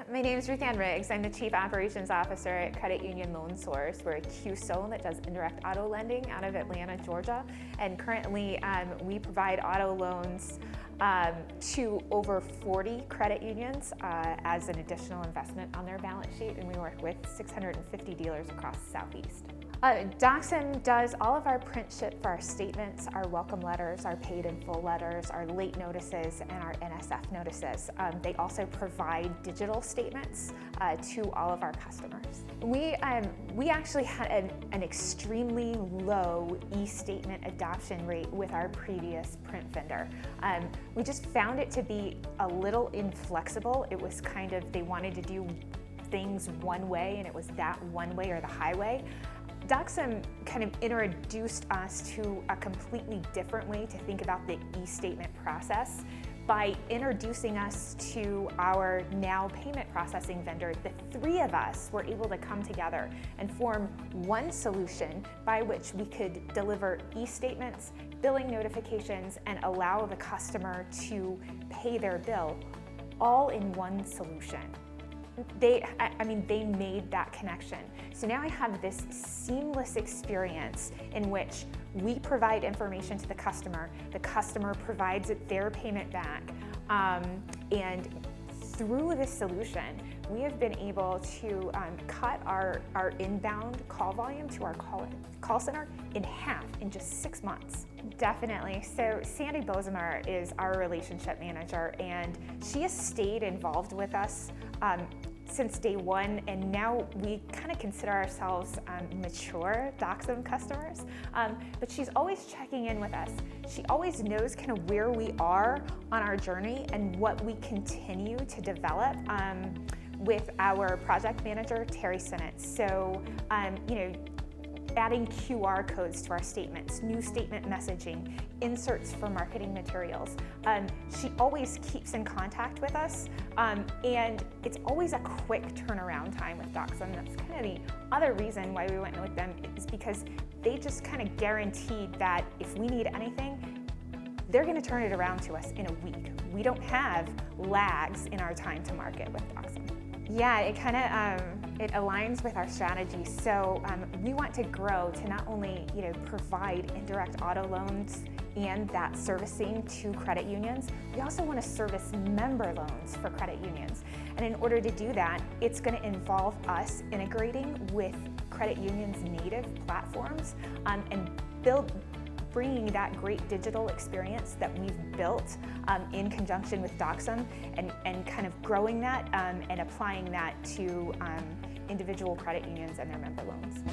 My name is RuthAnn Riggs. I'm the Chief Operations Officer at Credit Union Loan Source. We're a CUSO that does indirect auto lending out of Atlanta, Georgia. And currently we provide auto loans to over 40 credit unions as an additional investment on their balance sheet. And we work with 650 dealers across the Southeast. Doxim does all of our print ship for our statements, our welcome letters, our paid in full letters, our late notices, and our NSF notices. They also provide digital statements to all of our customers. We actually had an extremely low e-statement adoption rate with our previous print vendor. We just found it to be a little inflexible. It was kind of, they wanted to do things one way, and it was that one way or the highway. Doxim kind of introduced us to a completely different way to think about the e-statement process by introducing us to our now payment processing vendor. The three of us were able to come together and form one solution by which we could deliver e-statements, billing notifications, and allow the customer to pay their bill all in one solution. They made that connection. So now I have this seamless experience in which we provide information to the customer provides their payment back, and through this solution, we have been able to cut our inbound call volume to our call center in half in just 6 months. Definitely. So Sandy Bozemer is our relationship manager, and she has stayed involved with us since day one, and now we kind of consider ourselves mature Doxim customers, but she's always checking in with us. She always knows kind of where we are on our journey and what we continue to develop with our project manager, Terry Sinnott. So, adding QR codes to our statements, new statement messaging, inserts for marketing materials. She always keeps in contact with us, and it's always a quick turnaround time with Doxim. That's kind of the other reason why we went with them, is because they just kind of guaranteed that if we need anything, they're going to turn it around to us in a week. We don't have lags in our time to market with Doxim. Yeah, it kind of it aligns with our strategy. So we want to grow to not only provide indirect auto loans and that servicing to credit unions, we also want to service member loans for credit unions. And in order to do that, it's going to involve us integrating with credit unions' native platforms and bringing that great digital experience that we've built in conjunction with Doxim and kind of growing that and applying that to individual credit unions and their member loans.